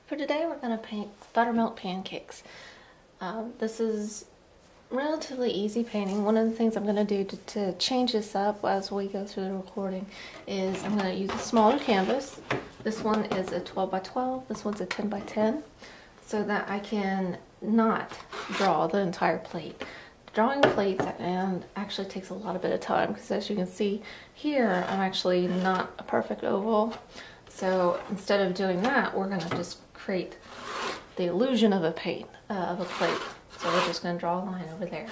For today we're going to paint buttermilk pancakes. This is relatively easy painting. One of the things I'm going to do to change this up as we go through the recording is I'm going to use a smaller canvas. This one is a 12 by 12, this one's a 10 by 10, so that I can not draw the entire plate. Drawing plates and actually takes a bit of time because, as you can see here, I'm actually not a perfect oval. So instead of doing that, we're going to just create the illusion of a plate. So we're just going to draw a line over there.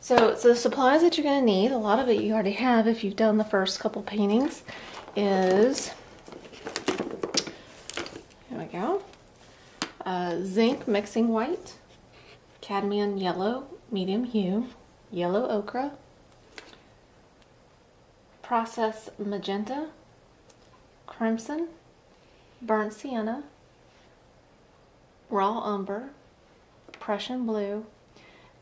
So the supplies that you're going to need, a lot of it you already have if you've done the first couple paintings, is, here we go, zinc mixing white, cadmium yellow, medium hue, yellow ochre, process magenta, crimson, burnt sienna, raw umber, Prussian blue,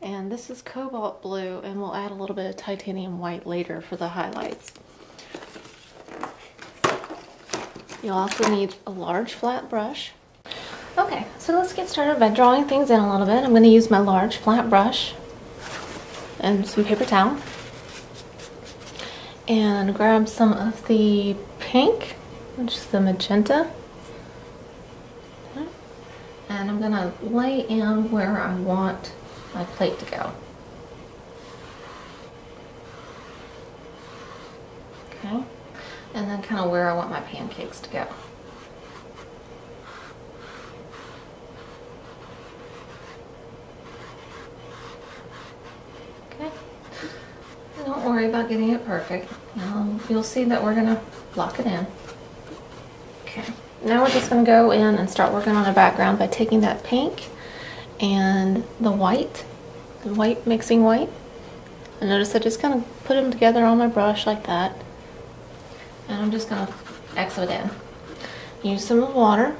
and this is cobalt blue, and we'll add a little bit of titanium white later for the highlights. You'll also need a large flat brush. Okay, so let's get started by drawing things in a little bit. I'm going to use my large flat brush and some paper towel and grab some of the pink, which is the magenta, and I'm going to lay in where I want my plate to go. Okay, and then kind of where I want my pancakes to go. Okay, don't worry about getting it perfect. You'll see that we're going to lock it in. Okay, now we're just going to go in and start working on a background by taking that pink and the white mixing white. And notice I just kind of put them together on my brush like that. And I'm just going to X it in. Use some of the water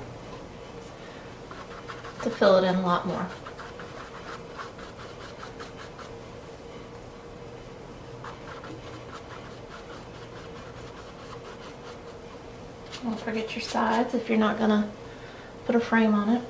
to fill it in a lot more. Don't forget your sides if you're not going to put a frame on it.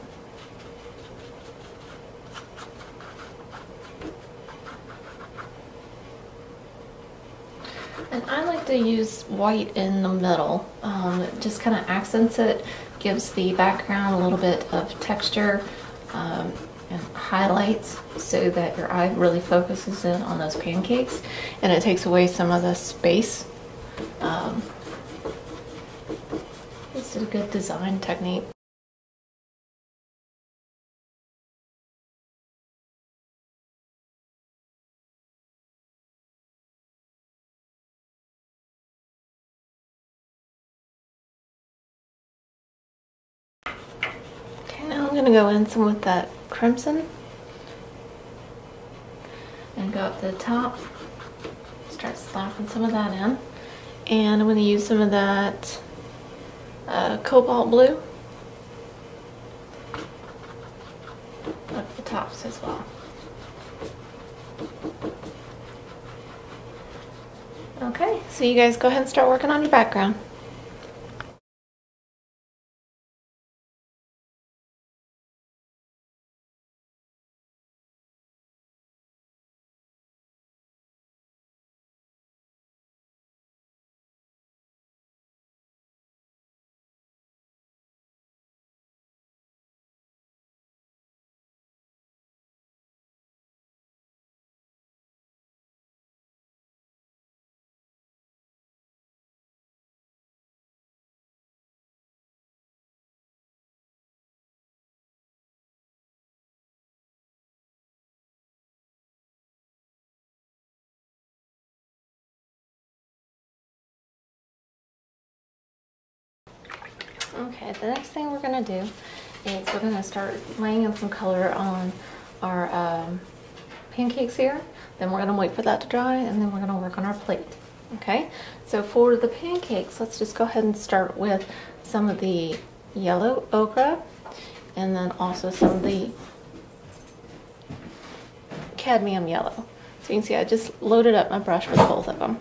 And I like to use white in the middle. It just kind of accents it, gives the background a little bit of texture and highlights so that your eye really focuses in on those pancakes, and it takes away some of the space. This is a good design technique. Okay, now I'm going to go in some with that crimson and go up to the top, start slapping some of that in, and I'm going to use some of that cobalt blue up the tops as well. Okay, so you guys go ahead and start working on your background. Okay, the next thing we're going to do is we're going to start laying in some color on our pancakes here. Then we're going to wait for that to dry, and then we're going to work on our plate. Okay, so for the pancakes, let's just go ahead and start with some of the yellow ochre, and then also some of the cadmium yellow. So you can see I just loaded up my brush with both of them.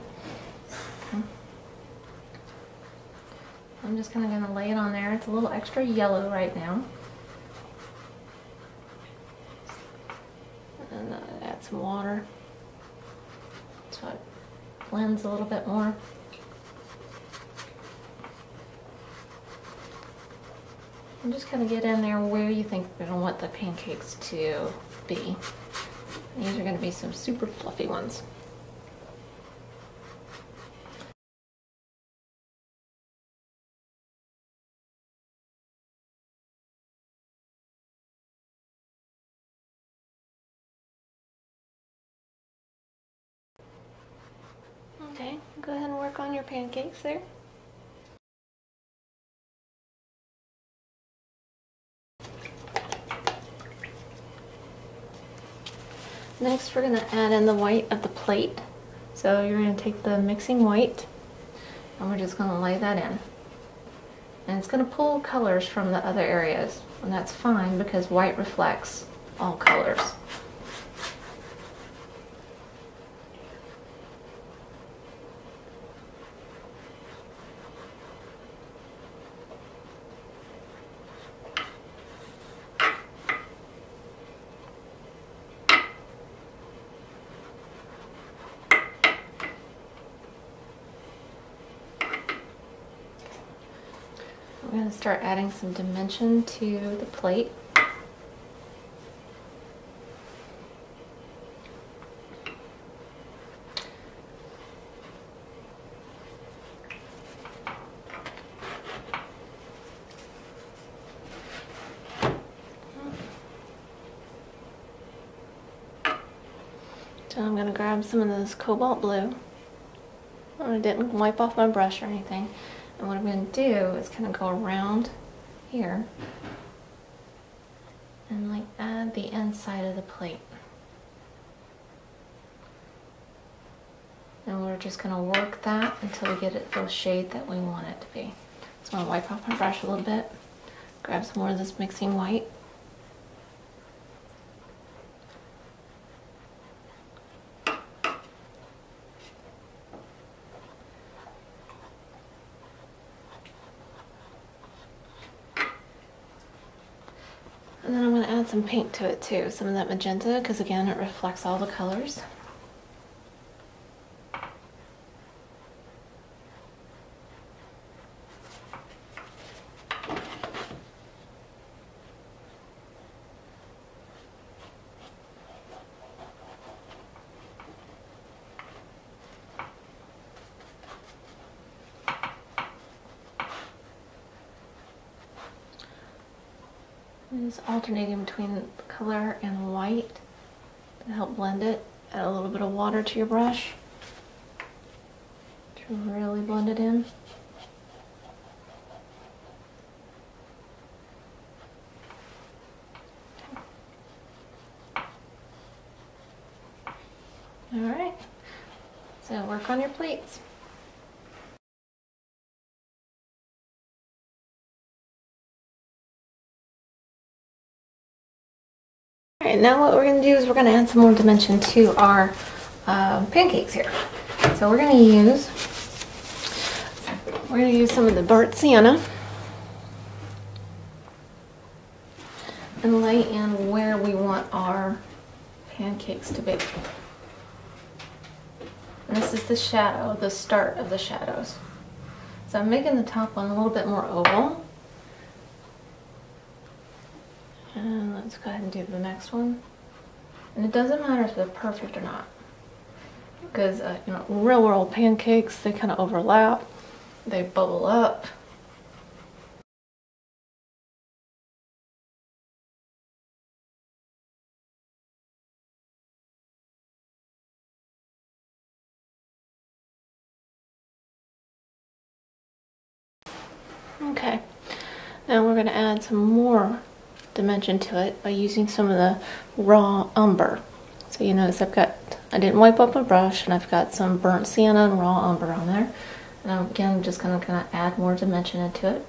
I'm just kind of going to lay it on there. It's a little extra yellow right now. And add some water so it blends a little bit more. And just kind of get in there where you think you're going to want the pancakes to be. These are going to be some super fluffy ones. Okay, go ahead and work on your pancakes there. Next, we're going to add in the white of the plate. So you're going to take the mixing white and we're just going to lay that in. And it's going to pull colors from the other areas. And that's fine because white reflects all colors. I'm going to start adding some dimension to the plate. So I'm going to grab some of this cobalt blue. I didn't wipe off my brush or anything. And what I'm going to do is kind of go around here and like add the inside of the plate. And we're just going to work that until we get it the shade that we want it to be. So I'm going to wipe off my brush a little bit, grab some more of this mixing white. And then I'm going to add some pink to it too, some of that magenta, because again it reflects all the colors. And just alternating between color and white to help blend it. Add a little bit of water to your brush to really blend it in. Alright, so work on your plates. Alright, now what we're going to do is we're going to add some more dimension to our pancakes here. So we're going to use some of the burnt sienna and lay in where we want our pancakes to be. And this is the shadow, the start of the shadows. So I'm making the top one a little bit more oval. And let's go ahead and do the next one. And it doesn't matter if they're perfect or not, because you know, real world pancakes, they kind of overlap, they bubble up. Okay, now we're going to add some more dimension to it by using some of the raw umber. So you notice I didn't wipe up my brush, and I've got some burnt sienna and raw umber on there. And again, I'm just going to kind of add more dimension into it.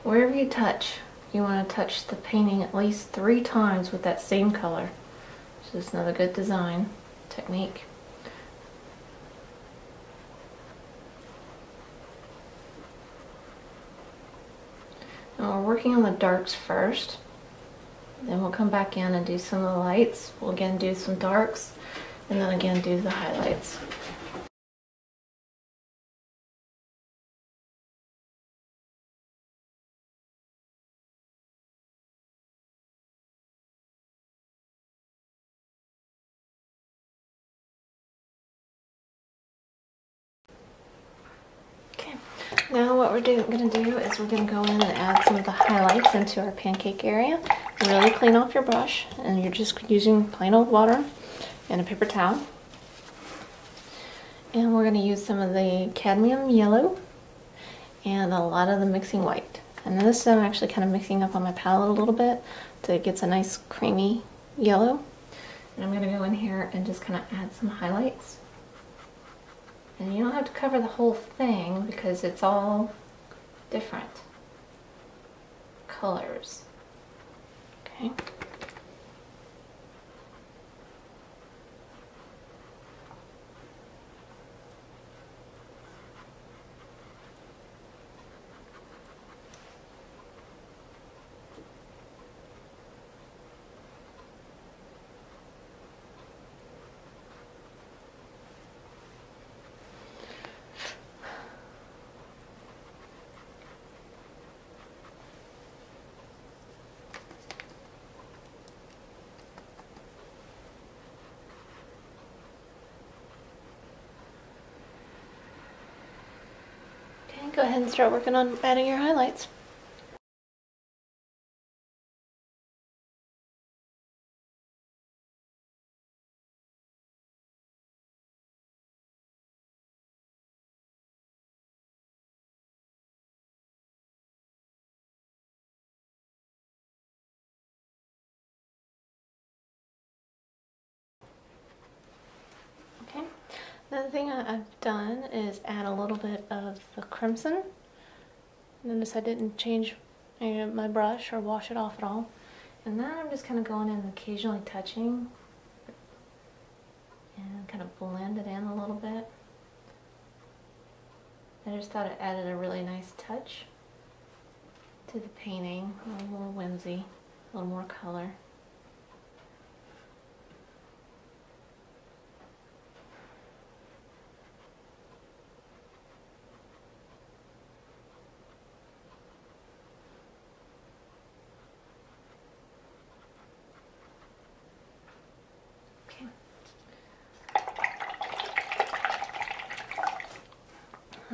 Wherever you touch, you want to touch the painting at least 3 times with that same color. So this is another good design technique. And we're working on the darks first. Then we'll come back in and do some of the lights. We'll again do some darks, and then again do the highlights. Okay, now what we're going to do is we're going to go in and add some of the highlights into our pancake area. Really clean off your brush, and you're just using plain old water and a paper towel. And we're going to use some of the cadmium yellow and a lot of the mixing white. And then this I'm actually kind of mixing up on my palette a little bit to get a nice creamy yellow. And I'm going to go in here and just kind of add some highlights. And you don't have to cover the whole thing because it's all different colors. Okay. Go ahead and start working on adding your highlights. Okay, another thing I've done is add a little bit of the crimson. Notice I didn't change my brush or wash it off at all. And then I'm just kind of going in and occasionally touching and kind of blend it in a little bit. I just thought it added a really nice touch to the painting, a little whimsy, a little more color.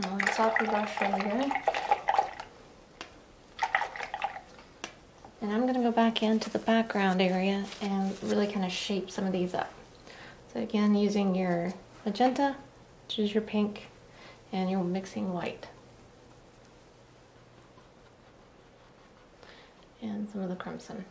I'll soften the brush really good. And I'm going to go back into the background area and really kind of shape some of these up. So again, using your magenta, which is your pink, and your mixing white. And some of the crimson.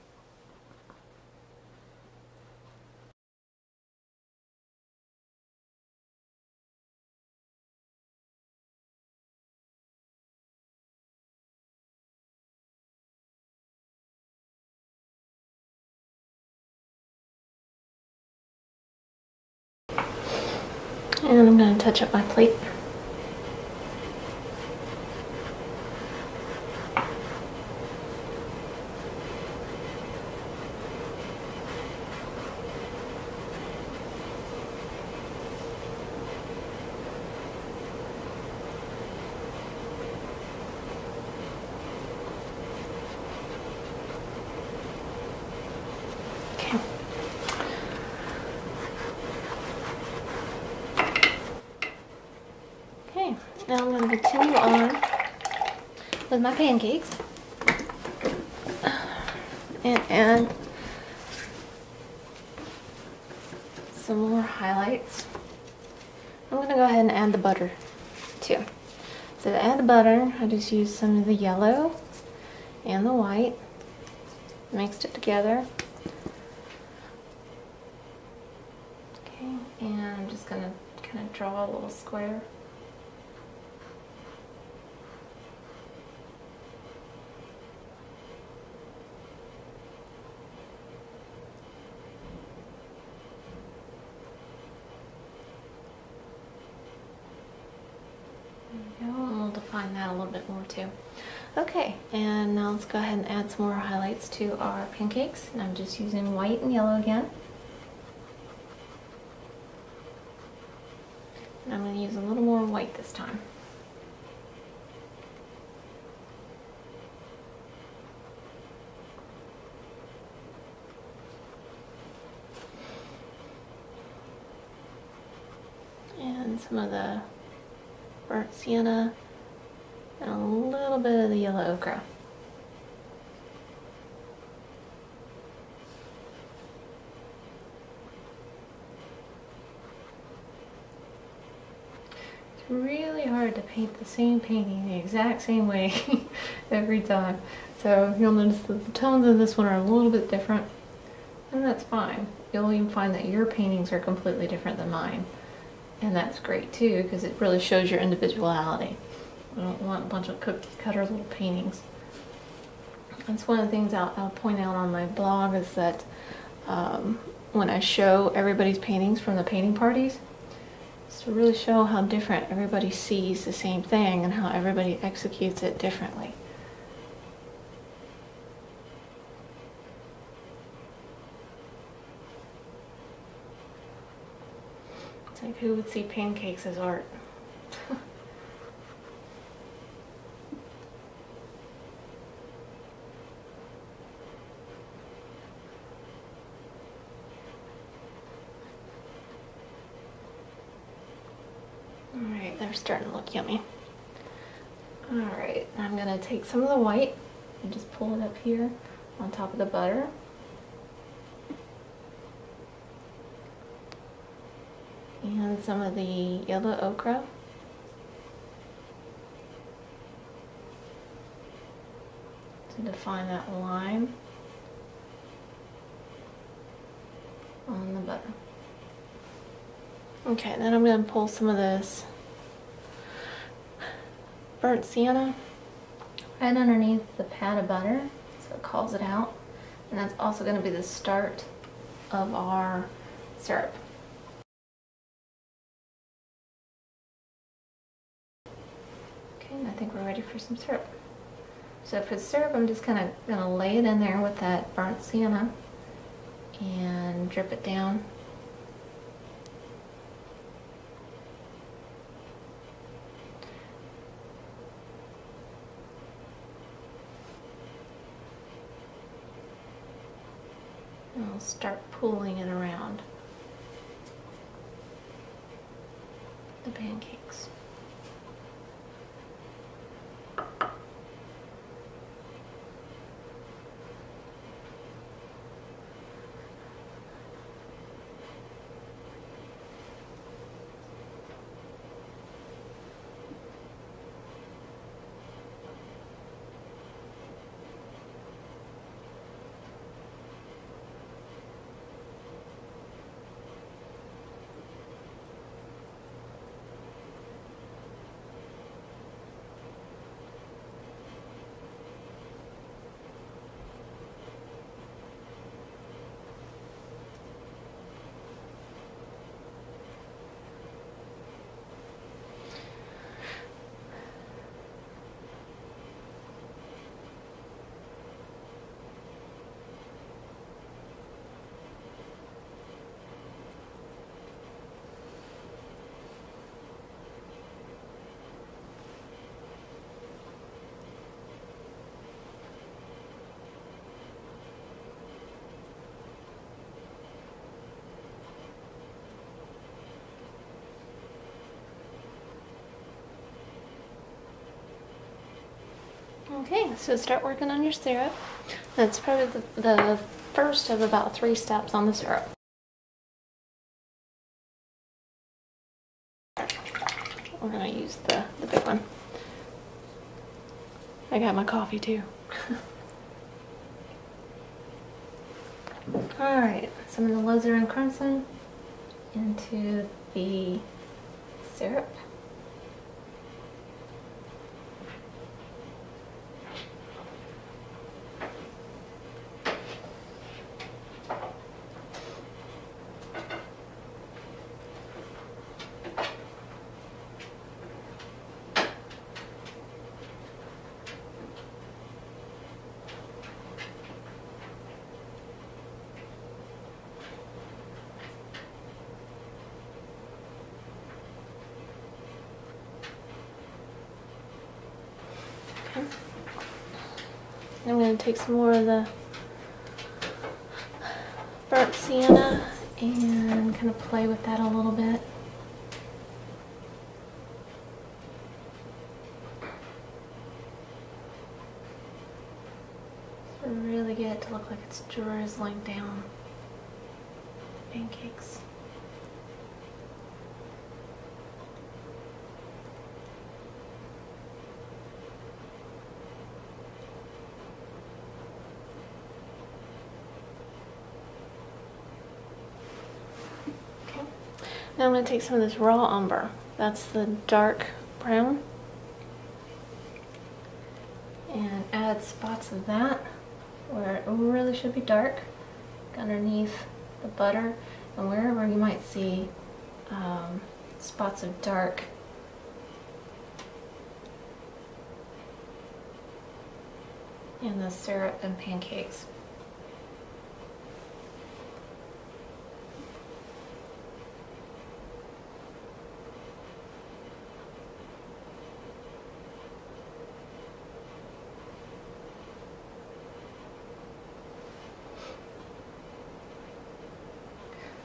And I'm going to touch up my plate. Okay. Okay, now I'm going to continue on with my pancakes and add some more highlights. I'm going to go ahead and add the butter too. So to add the butter, I just used some of the yellow and the white, mixed it together. Okay, and I'm just going to kind of draw a little square. define that a little bit more too. Okay, and now let's go ahead and add some more highlights to our pancakes. And I'm just using white and yellow again. And I'm going to use a little more white this time. And some of the burnt sienna and a little bit of the yellow ochre. It's really hard to paint the same painting the exact same way every time. So you'll notice that the tones of this one are a little bit different, and that's fine. You'll even find that your paintings are completely different than mine. And that's great too, because it really shows your individuality. I don't want a bunch of cookie cutter little paintings. That's one of the things I'll point out on my blog is that when I show everybody's paintings from the painting parties, it's to really show how different everybody sees the same thing and how everybody executes it differently. It's like, who would see pancakes as art? Alright, they're starting to look yummy. Alright, I'm going to take some of the white and just pull it up here on top of the butter. And some of the yellow ochre. To define that line on the butter. Okay, then I'm going to pull some of this burnt sienna right underneath the pat of butter, so it calls it out. And that's also going to be the start of our syrup. Okay, and I think we're ready for some syrup. So for the syrup, I'm just kind of going to lay it in there with that burnt sienna and drip it down. And I'll start pulling it around the pancakes. Okay, so start working on your syrup. That's probably the first of about 3 steps on the syrup. We're going to use the big one. I got my coffee too. Alright, some of the alizarin crimson into the syrup. I'm going to take some more of the burnt sienna and kind of play with that a little bit. So really get it to look like it's drizzling down pancakes. Now I'm going to take some of this raw umber. That's the dark brown. And add spots of that where it really should be dark, underneath the butter, and wherever you might see spots of dark. In the syrup and pancakes.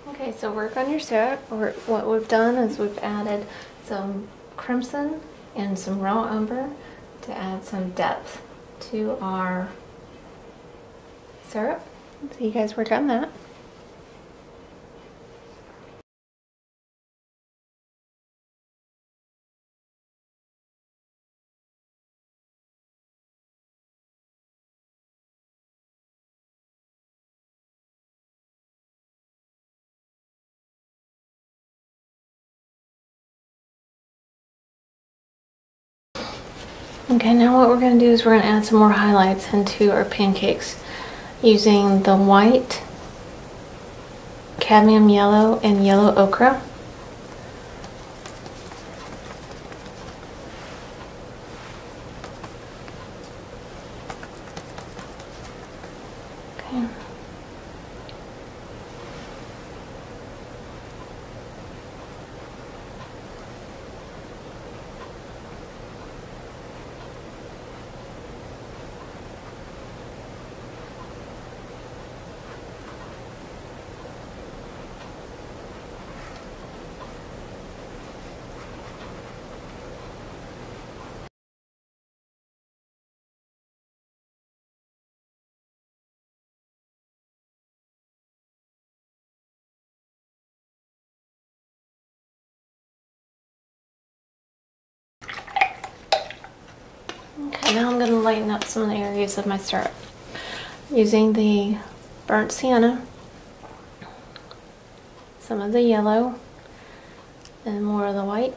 Okay, so work on your syrup. What we've done is we've added some crimson and some raw umber to add some depth to our syrup. So you guys work on that. Okay, now what we're going to do is we're going to add some more highlights into our pancakes using the white, cadmium yellow, and yellow ochre. Okay. Okay, now I'm going to lighten up some of the areas of my syrup using the burnt sienna, some of the yellow, and more of the white.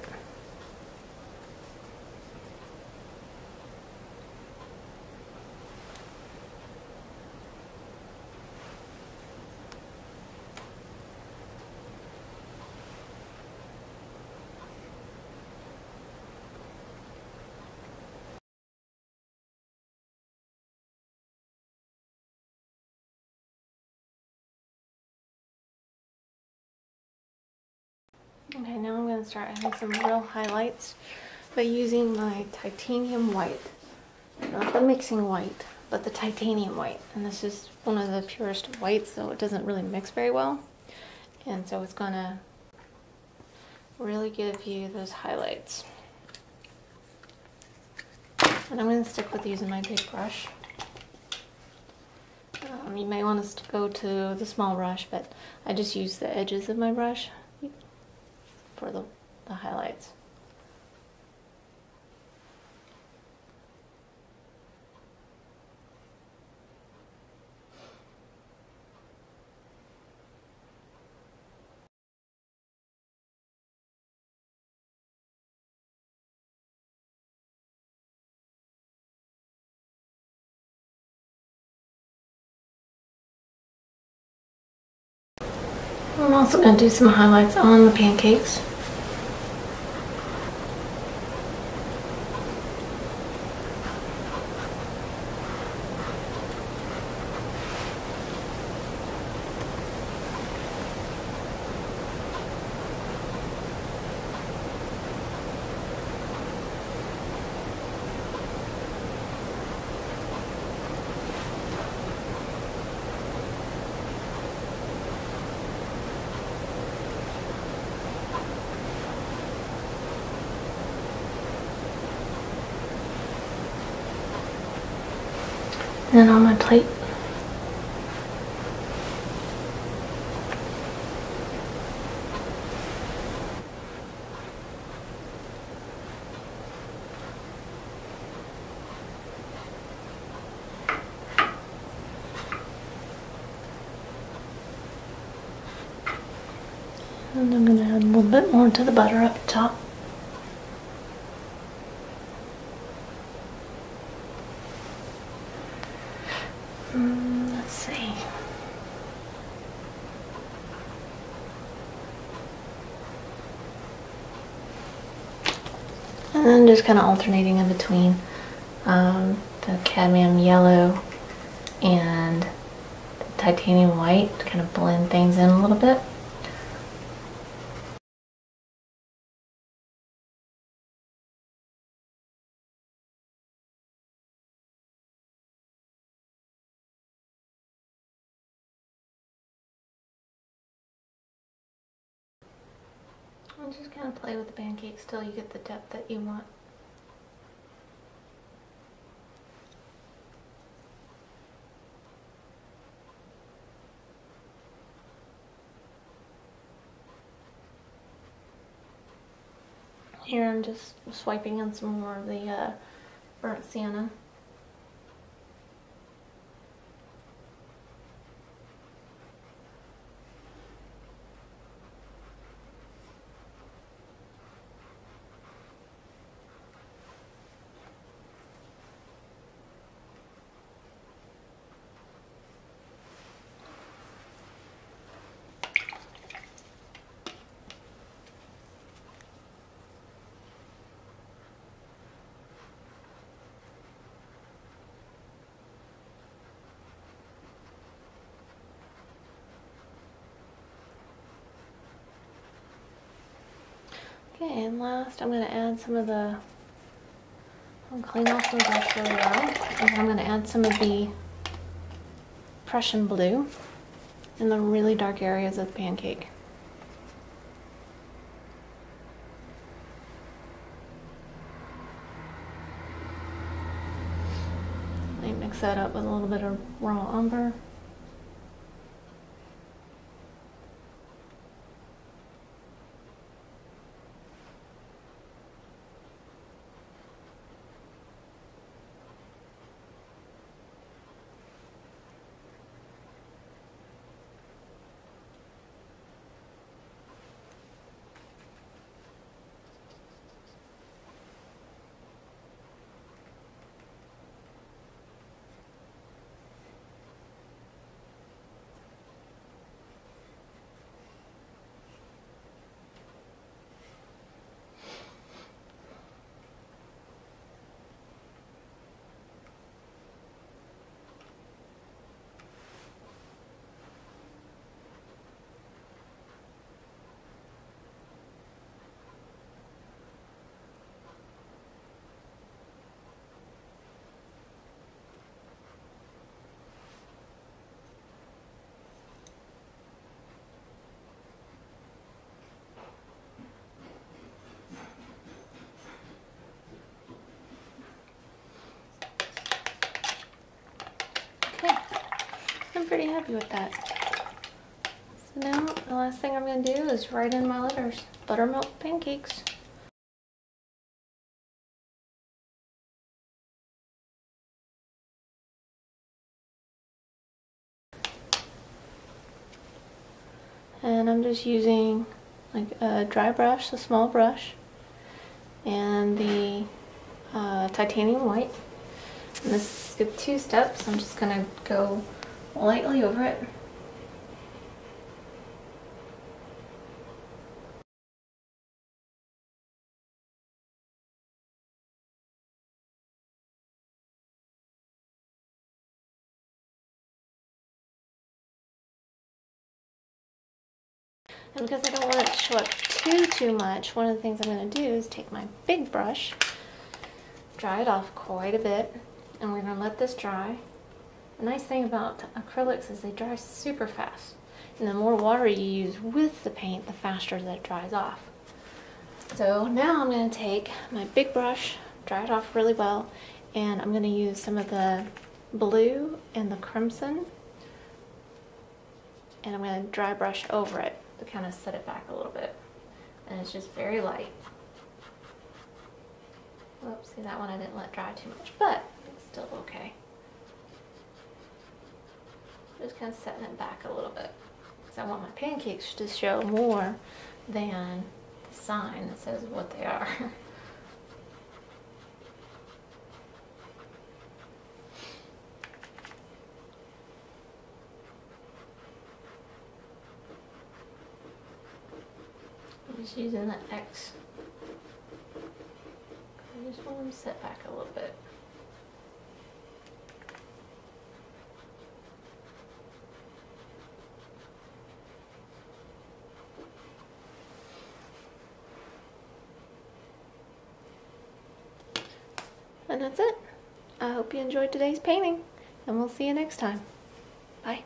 Okay, now I'm going to start adding some real highlights by using my titanium white. Not the mixing white, but the titanium white. And this is one of the purest whites, so it doesn't really mix very well. And so it's going to really give you those highlights. And I'm going to stick with using my big brush. You may want to go to the small brush, but I just use the edges of my brush for the highlights. I'm also going to do some highlights on the pancakes. And then on my plate, and I'm going to add a little bit more to the butter up top. Let's see. And then just kind of alternating in between the cadmium yellow and the titanium white to kind of blend things in a little bit. And just kind of play with the pancakes till you get the depth that you want. Here I'm just swiping in some more of the burnt sienna. Okay, and last I'm going to add some of the, I'll clean off the brush really well, and then I'm going to add some of the Prussian blue in the really dark areas of the pancake. I mix that up with a little bit of raw umber. I'm pretty happy with that. So now the last thing I'm going to do is write in my letters. Buttermilk pancakes. And I'm just using like a dry brush, a small brush, and the titanium white. And this is 2 steps. I'm just going to go lightly over it. And because I don't want it to show up too much, one of the things I'm going to do is take my big brush, dry it off quite a bit, and we're going to let this dry. The nice thing about acrylics is they dry super fast, and the more water you use with the paint, the faster that it dries off. So now I'm going to take my big brush, dry it off really well, and I'm going to use some of the blue and the crimson, and I'm going to dry brush over it to kind of set it back a little bit. And it's just very light. Oops, see, that one I didn't let dry too much, but it's still okay. Just kind of setting it back a little bit, because I want my pancakes to show more than the sign that says what they are. I'm just using the X. I just want them set back a little bit. And that's it. I hope you enjoyed today's painting, and we'll see you next time. Bye.